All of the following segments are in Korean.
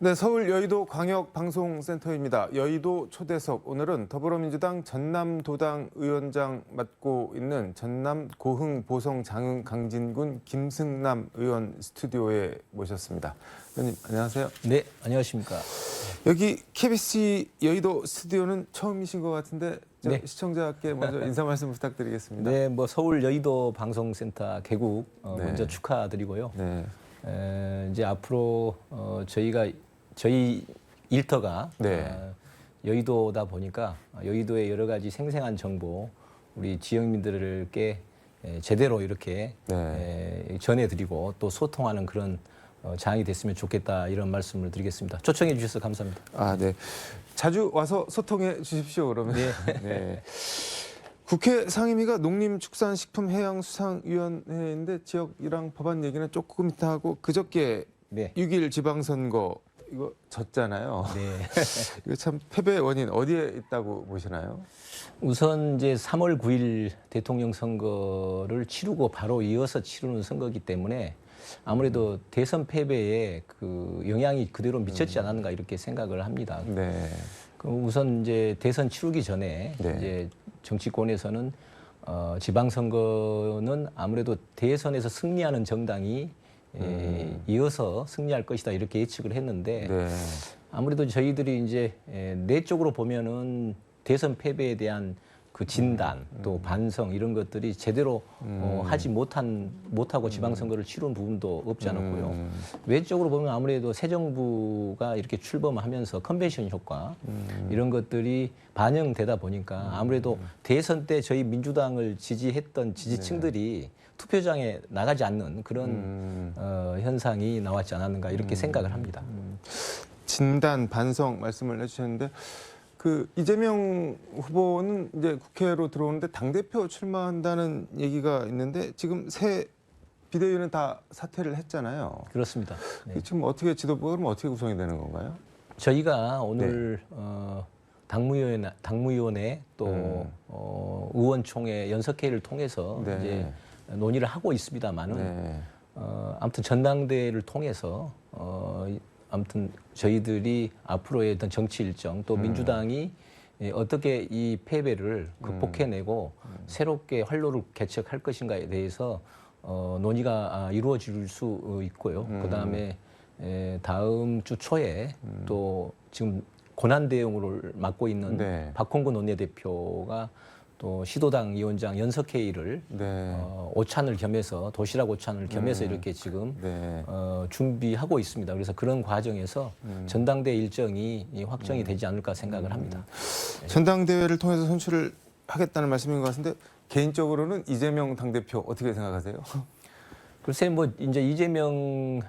네, 서울 여의도 광역방송센터입니다. 여의도 초대석, 오늘은 더불어민주당 전남도당 의원장 맡고 있는 전남 고흥 보성 장흥 강진군 김승남 의원 스튜디오에 모셨습니다. 의원님 안녕하세요. 네, 안녕하십니까. 여기 KBC 여의도 스튜디오는 처음이신 것 같은데 네. 시청자께 먼저 인사 말씀 부탁드리겠습니다. 네, 뭐 서울 여의도 방송센터 개국 네. 먼저 축하드리고요. 네. 이제 앞으로 저희 일터가 네. 여의도다 보니까 여의도의 여러 가지 생생한 정보 우리 지역민들께 제대로 이렇게 네. 전해드리고 또 소통하는 그런 장이 됐으면 좋겠다 이런 말씀을 드리겠습니다. 초청해 주셔서 감사합니다. 아, 네. 자주 와서 소통해 주십시오. 그러면. 네. 네. 국회 상임위가 농림축산식품해양수산위원회인데 지역이랑 법안 얘기는 조금 이따 하고 그저께 네. 6.1 지방선거 이거 졌잖아요. 네. 이거 참 패배 원인 어디에 있다고 보시나요? 우선 이제 3월 9일 대통령 선거를 치르고 바로 이어서 치르는 선거이기 때문에 아무래도 대선 패배에 그 영향이 그대로 미쳤지 않았는가 이렇게 생각을 합니다. 네. 그럼 우선 이제 대선 치르기 전에 네. 이제 정치권에서는 지방선거는 아무래도 대선에서 승리하는 정당이 이어서 승리할 것이다 이렇게 예측을 했는데 네. 아무래도 저희들이 이제 내적으로 보면은 대선 패배에 대한 그 진단 또 반성 이런 것들이 제대로 하지 못하고 지방선거를 치른 부분도 없지 않았고요. 외적으로 보면 아무래도 새 정부가 이렇게 출범하면서 컨벤션 효과 이런 것들이 반영되다 보니까 아무래도 대선 때 저희 민주당을 지지했던 지지층들이 투표장에 나가지 않는 그런 현상이 나왔지 않았는가 이렇게 생각을 합니다. 진단 반성 말씀을 해주셨는데 그 이재명 후보는 이제 국회로 들어오는데 당대표 출마한다는 얘기가 있는데 지금 새 비대위는 다 사퇴를 했잖아요. 그렇습니다. 네. 지금 어떻게 지도부가 그럼 어떻게 구성이 되는 건가요? 저희가 오늘 당무위원회 또 의원총회 연석회의를 통해서 네. 이제 논의를 하고 있습니다만은 네. 아무튼 전당대회를 통해서 아무튼 저희들이 앞으로의 어떤 정치 일정 또 민주당이 어떻게 이 패배를 극복해내고 새롭게 활로를 개척할 것인가에 대해서 논의가 이루어질 수 있고요. 그다음에 다음 주 초에 또 지금 권한 대응을 맡고 있는 네. 박홍근 원내대표가 또 시도당 위원장 연석회의를 네. 오찬을 겸해서 도시락 오찬을 겸해서 이렇게 지금 네. 준비하고 있습니다. 그래서 그런 과정에서 전당대 일정이 확정이 되지 않을까 생각을 합니다. 전당대회를 통해서 선출을 하겠다는 말씀인 것 같은데 개인적으로는 이재명 당대표 어떻게 생각하세요? 글쎄 뭐 이제 이재명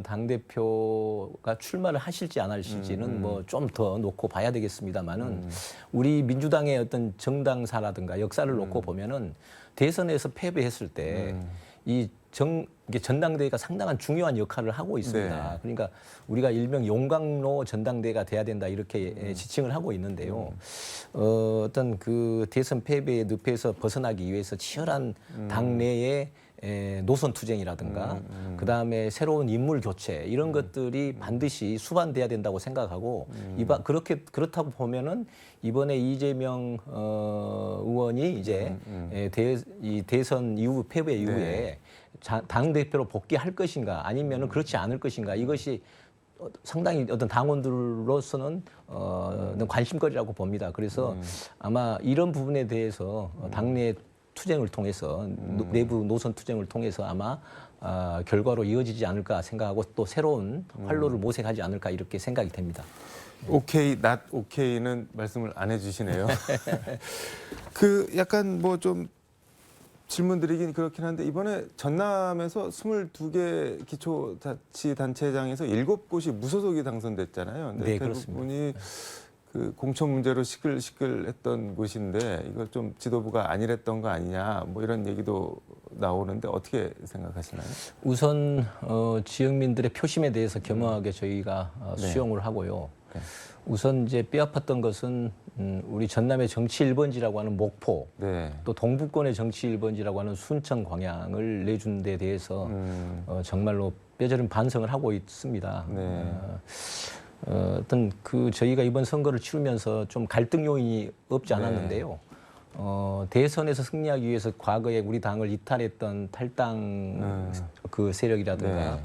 당대표가 출마를 하실지 안 하실지는 뭐 좀 더 놓고 봐야 되겠습니다만은 우리 민주당의 어떤 정당사라든가 역사를 놓고 보면은 대선에서 패배했을 때 이게 전당대회가 상당한 중요한 역할을 하고 있습니다. 네. 그러니까 우리가 일명 용광로 전당대회가 돼야 된다 이렇게 지칭을 하고 있는데요. 어떤 그 대선 패배의 늪에서 벗어나기 위해서 치열한 당내의 노선 투쟁이라든가 그다음에 새로운 인물 교체 이런 것들이 반드시 수반돼야 된다고 생각하고 그렇다고 보면은 이번에 이재명 의원이 이제 이 대선 이후 패배 이후에 당 대표로 복귀할 것인가 아니면은 그렇지 않을 것인가 이것이 상당히 어떤 당원들로서는 관심거리라고 봅니다. 그래서 아마 이런 부분에 대해서 당내 투쟁을 통해서 내부 노선 투쟁을 통해서 아마 결과로 이어지지 않을까 생각하고 또 새로운 활로를 모색하지 않을까 이렇게 생각이 됩니다. 오케이, not 오케이는 말씀을 안 해주시네요. 그 약간 뭐 좀 질문 드리긴 그렇긴 한데 이번에 전남에서 22개 기초자치단체장에서 7곳이 무소속이 당선됐잖아요. 근데 네, 그렇습니다. 대부분이 그 공천 문제로 시끌시끌했던 곳인데 이거 좀 지도부가 안일했던 거 아니냐 뭐 이런 얘기도 나오는데 어떻게 생각하시나요? 우선 지역민들의 표심에 대해서 겸허하게 저희가 수용을 하고요. 네. 우선 이제 뼈아팠던 것은 우리 전남의 정치 1번지라고 하는 목포, 네. 또 동북권의 정치 1번지라고 하는 순천 광양을 내준 데 대해서 정말로 뼈저린 반성을 하고 있습니다. 네. 어떤 그 저희가 이번 선거를 치르면서 좀 갈등 요인이 없지 않았는데요. 대선에서 승리하기 위해서 과거에 우리 당을 이탈했던 탈당 그 세력이라든가 네.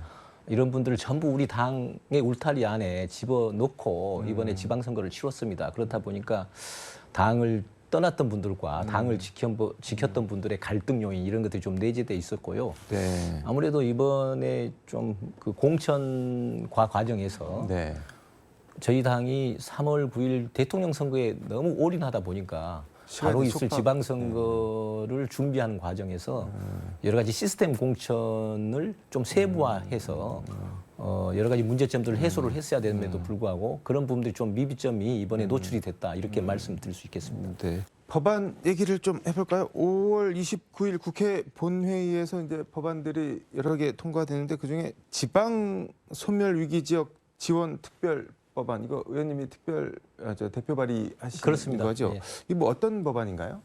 이런 분들을 전부 우리 당의 울타리 안에 집어넣고 이번에 지방선거를 치렀습니다. 그렇다 보니까 당을 떠났던 분들과 당을 지켰던 분들의 갈등 요인 이런 것들이 좀 내재돼 있었고요. 네. 아무래도 이번에 좀 그 공천과 과정에서 네. 저희 당이 3월 9일 대통령 선거에 너무 올인하다 보니까 시간이 바로 있을 촉박. 지방선거를 준비하는 과정에서 여러 가지 시스템 공천을 좀 세부화해서 여러 가지 문제점들을 해소를 했어야 되는데도 불구하고 그런 부분들이 좀 미비점이 이번에 노출이 됐다 이렇게 말씀드릴 수 있겠습니다. 네. 법안 얘기를 좀 해볼까요? 5월 29일 국회 본회의에서 이제 법안들이 여러 개 통과되는데 그중에 지방 소멸 위기 지역 지원 특별 법안 이거 의원님이 대표 발의하신 그렇습니다. 거죠? 예. 이게 뭐 어떤 법안인가요?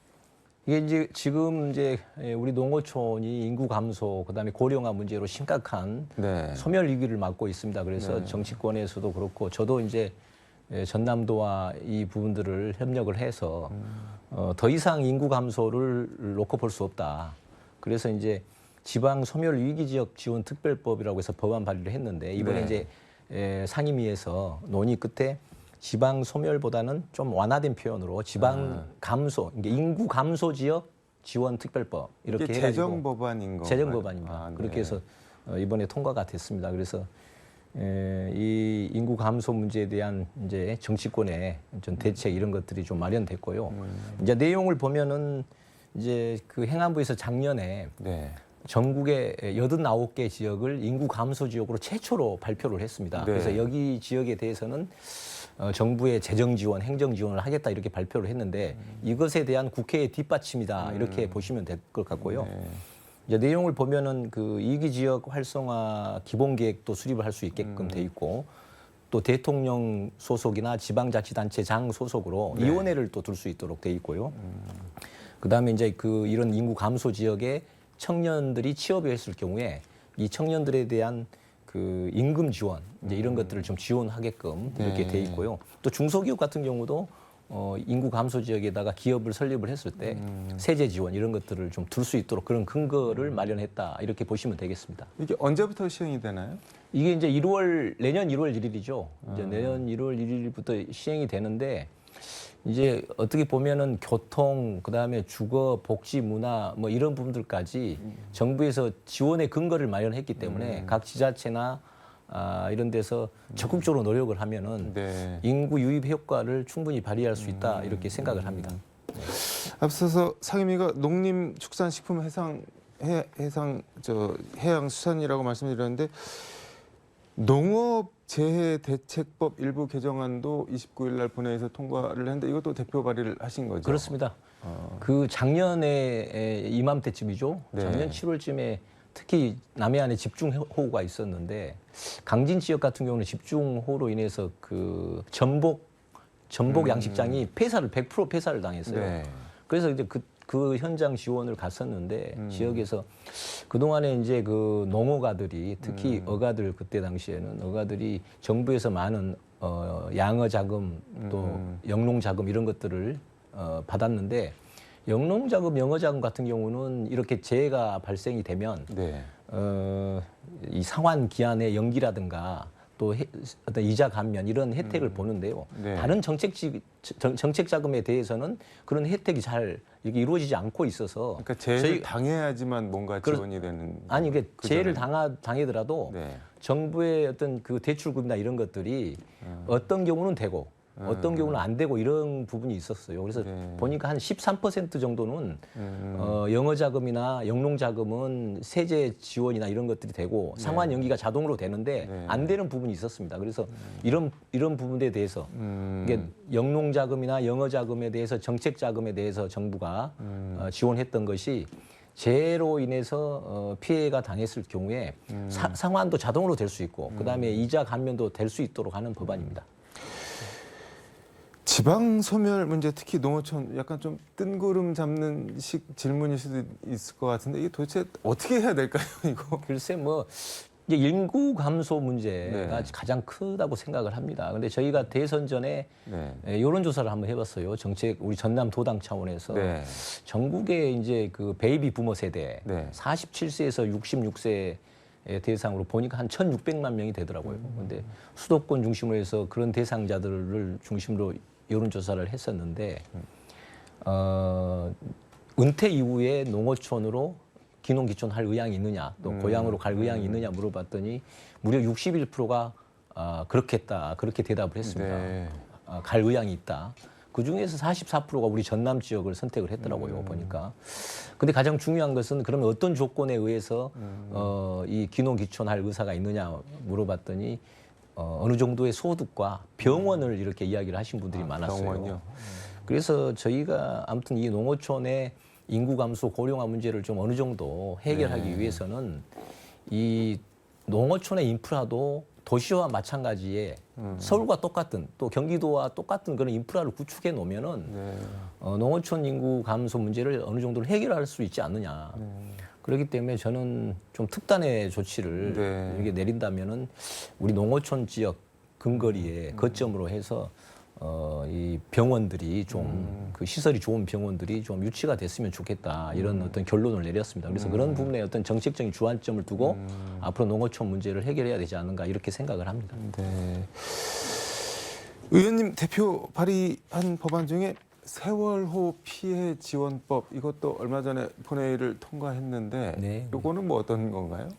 이게 이제 지금 이제 우리 농어촌이 인구 감소 그다음에 고령화 문제로 심각한 네. 소멸 위기를 맞고 있습니다. 그래서 정치권에서도 그렇고 저도 이제 전남도와 이 부분들을 협력을 해서 더 이상 인구 감소를 놓고 볼 수 없다. 그래서 이제 지방 소멸 위기 지역 지원 특별법이라고 해서 법안 발의를 했는데 이번에 네. 이제 상임위에서 논의 끝에 지방 소멸보다는 좀 완화된 표현으로 지방 감소, 이게 인구 감소 지역 지원 특별법 이렇게 이게 해가지고 재정 법안인 건가요? 재정 법안입니다. 아, 네. 그렇게 해서 이번에 통과가 됐습니다. 그래서 이 인구 감소 문제에 대한 이제 정치권의 좀 대책 이런 것들이 좀 마련됐고요. 이제 내용을 보면은 이제 그 행안부에서 작년에 네. 전국의 89개 지역을 인구 감소 지역으로 최초로 발표를 했습니다. 네. 그래서 여기 지역에 대해서는 정부의 재정 지원, 행정 지원을 하겠다 이렇게 발표를 했는데 이것에 대한 국회의 뒷받침이다 이렇게 보시면 될 것 같고요. 네. 이제 내용을 보면은 그 이기 지역 활성화 기본 계획도 수립을 할 수 있게끔 돼 있고 또 대통령 소속이나 지방자치단체장 소속으로 네. 위원회를 또 둘 수 있도록 돼 있고요. 그다음에 이제 그 이런 인구 감소 지역에 청년들이 취업을 했을 경우에 이 청년들에 대한 그 임금 지원 이제 이런 것들을 좀 지원하게끔 이렇게 돼 있고요. 또 중소기업 같은 경우도 인구 감소 지역에다가 기업을 설립을 했을 때 세제 지원 이런 것들을 좀 둘 수 있도록 그런 근거를 마련했다 이렇게 보시면 되겠습니다. 이게 언제부터 시행이 되나요? 이게 이제 내년 1월 1일이죠. 이제 내년 1월 1일부터 시행이 되는데 이제 어떻게 보면은 교통, 그다음에 주거, 복지, 문화 뭐 이런 부분들까지 정부에서 지원의 근거를 마련했기 때문에 각 지자체나 이런 데서 적극적으로 노력을 하면은 네. 인구 유입 효과를 충분히 발휘할 수 있다 이렇게 생각을 합니다. 앞서서 상임위가 해양수산이라고 말씀드렸는데 농업재해대책법 일부 개정안도 29일 날 본회의에서 통과를 했는데 이것도 대표 발의를 하신 거죠? 그렇습니다. 그 작년에 이맘때쯤이죠. 네. 작년 7월쯤에 특히 남해안에 집중호우가 있었는데 강진 지역 같은 경우는 집중호우로 인해서 그 전복 양식장이 100% 폐사를 당했어요. 네. 그래서 이제 그 현장 지원을 갔었는데 지역에서 그동안에 이제 그 농어가들이 특히 어가들 그때 당시에는 어가들이 정부에서 많은 양어 자금 또 영농 자금 이런 것들을 받았는데 영농 자금, 영어 자금 같은 경우는 이렇게 재해가 발생이 되면 네. 이 상환 기한의 연기라든가 또 어떤 이자 감면 이런 혜택을 보는데요. 네. 다른 정책 자금에 대해서는 그런 혜택이 잘 이게 이루어지지 않고 있어서 그러니까 재해를 당해야지만 뭔가 지원이 되는. 아니 이게 그잖아요. 재해를 당하더라도 네. 정부의 어떤 그 대출금이나 이런 것들이 어떤 경우는 되고 어떤 경우는 안 되고 이런 부분이 있었어요. 그래서 네. 보니까 한 13% 정도는 영어 자금이나 영농 자금은 세제 지원이나 이런 것들이 되고 상환 연기가 자동으로 되는데 네. 안 되는 부분이 있었습니다. 그래서 이런 부분에 대해서 이게 음. 영농 자금이나 영어 자금에 대해서 정책 자금에 대해서 정부가 지원했던 것이 재해로 인해서 피해가 당했을 경우에 상환도 자동으로 될 수 있고 그다음에 이자 감면도 될 수 있도록 하는 법안입니다. 지방 소멸 문제 특히 농어촌 약간 좀 뜬구름 잡는 식 질문일 수도 있을 것 같은데 이게 도대체 어떻게 해야 될까요, 이거? 글쎄 뭐 이제 인구 감소 문제가 네. 가장 크다고 생각을 합니다. 근데 저희가 대선 전에 네. 여론조사를 한번 해봤어요. 정책 우리 전남 도당 차원에서 네. 전국의 이제 그 베이비 부머 세대 네. 47세에서 66세 대상으로 보니까 한 1,600만 명이 되더라고요. 근데 수도권 중심으로 해서 그런 대상자들을 중심으로 여론조사를 했었는데 은퇴 이후에 농어촌으로 귀농귀촌 할 의향이 있느냐, 또 고향으로 갈 의향이 있느냐 물어봤더니 무려 61%가 그렇겠다, 그렇게 대답을 했습니다. 네. 갈 의향이 있다. 그 중에서 44%가 우리 전남 지역을 선택을 했더라고요, 보니까. 근데 가장 중요한 것은 그러면 어떤 조건에 의해서 이 귀농귀촌 할 의사가 있느냐 물어봤더니 어느 정도의 소득과 병원을 이렇게 이야기를 하신 분들이 많았어요. 병원이요? 그래서 저희가 아무튼 이 농어촌의 인구 감소 고령화 문제를 좀 어느 정도 해결하기 위해서는 이 농어촌의 인프라도 도시와 마찬가지에 서울과 똑같은 또 경기도와 똑같은 그런 인프라를 구축해 놓으면은 네. 농어촌 인구 감소 문제를 어느 정도는 해결할 수 있지 않느냐. 그렇기 때문에 저는 좀 특단의 조치를 네. 이렇게 내린다면은 우리 농어촌 지역 근거리에 거점으로 해서 이 병원들이 좀 그 시설이 좋은 병원들이 좀 유치가 됐으면 좋겠다 이런 어떤 결론을 내렸습니다. 그래서 그런 부분에 어떤 정책적인 주안점을 두고 앞으로 농어촌 문제를 해결해야 되지 않는가 이렇게 생각을 합니다. 네. 의원님 대표 발의한 법안 중에 세월호 피해 지원법 이것도 얼마 전에 본회의를 통과했는데 네. 이거는 뭐 어떤 건가요?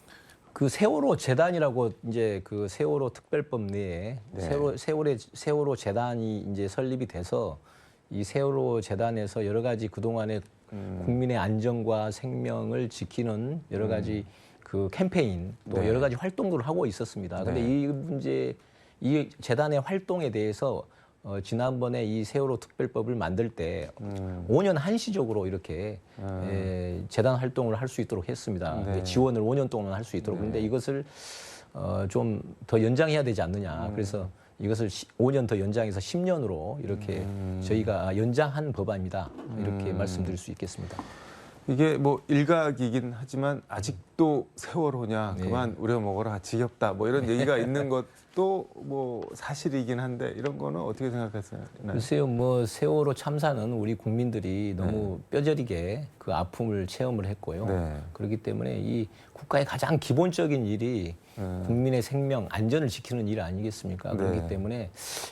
그 세월호 재단이라고 이제 그 세월호 특별법 내에 네. 세월호 재단이 이제 설립이 돼서 이 세월호 재단에서 여러 가지 그동안의 국민의 안전과 생명을 지키는 여러 가지 그 캠페인 또 네. 여러 가지 활동들을 하고 있었습니다. 근데 네. 이 재단의 활동에 대해서 지난번에 이 세월호 특별법을 만들 때 5년 한시적으로 이렇게 재단 활동을 할 수 있도록 했습니다. 네. 근데 지원을 5년 동안 할 수 있도록. 그런데 이것을 좀 더 연장해야 되지 않느냐. 그래서 이것을 5년 더 연장해서 10년으로 이렇게 저희가 연장한 법안입니다. 이렇게 말씀드릴 수 있겠습니다. 이게 뭐 일각이긴 하지만 아직도 세월호냐 네. 그만 우려먹어라 지겹다 뭐 이런 얘기가 있는 것도 뭐 사실이긴 한데 이런 거는 어떻게 생각하세요? 글쎄요, 뭐 세월호 참사는 우리 국민들이 너무 뼈저리게 그 아픔을 체험을 했고요. 네. 그렇기 때문에 이 국가의 가장 기본적인 일이 국민의 생명, 안전을 지키는 일 아니겠습니까? 그렇기 네. 때문에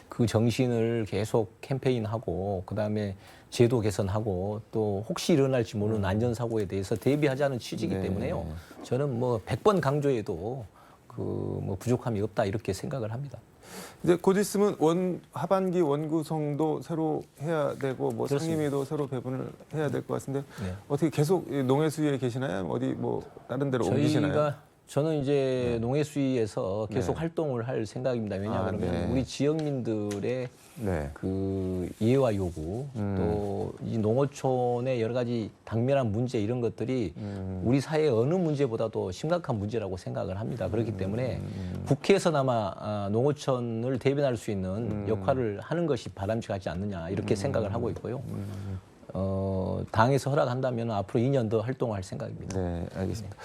그 정신을 계속 캠페인하고 그다음에 제도 개선하고 또 혹시 일어날지 모르는 안전사고에 대해서 대비하자는 취지이기 네. 때문에요. 저는 뭐 100번 강조해도 그 뭐 부족함이 없다 이렇게 생각을 합니다. 이제 곧 있으면 하반기 원구성도 새로 해야 되고 뭐 그렇습니다. 상임위도 새로 배분을 해야 될 것 같은데 네. 어떻게 계속 농해수위에 계시나요? 어디 뭐 다른 데로 옮기시나요? 저는 이제 농해수위에서 계속 네. 활동을 할 생각입니다. 왜냐하면 네. 우리 지역민들의 네. 그 이해와 요구 또 이 농어촌의 여러 가지 당면한 문제 이런 것들이 우리 사회의 어느 문제보다도 심각한 문제라고 생각을 합니다. 그렇기 때문에 국회에서나마 농어촌을 대변할 수 있는 역할을 하는 것이 바람직하지 않느냐 이렇게 생각을 하고 있고요. 당에서 허락한다면 앞으로 2년 더 활동할 생각입니다. 네, 알겠습니다.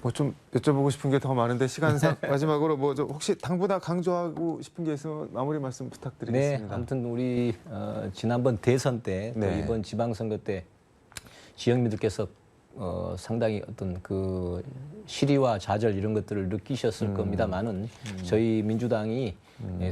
뭐 좀 여쭤보고 싶은 게 더 많은데 시간상 마지막으로 뭐 좀 혹시 당보다 강조하고 싶은 게 있으면 마무리 말씀 네, 부탁드리겠습니다. 아무튼 우리 지난번 대선 때 또 네. 이번 지방선거 때 지역민들께서 상당히 어떤 그 시리와 좌절 이런 것들을 느끼셨을 겁니다만은 저희 민주당이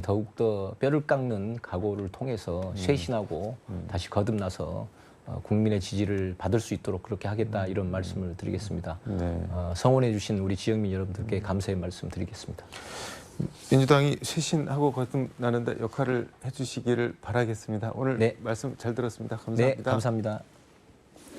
더욱더 뼈를 깎는 각오를 통해서 쇄신하고 다시 거듭나서 국민의 지지를 받을 수 있도록 그렇게 하겠다 이런 말씀을 드리겠습니다. 네. 성원해 주신 우리 지역민 여러분들께 감사의 말씀 드리겠습니다. 민주당이 쇄신하고 거듭나는데 역할을 해주시기를 바라겠습니다. 오늘 네. 말씀 잘 들었습니다. 네, 감사합니다. 감사합니다.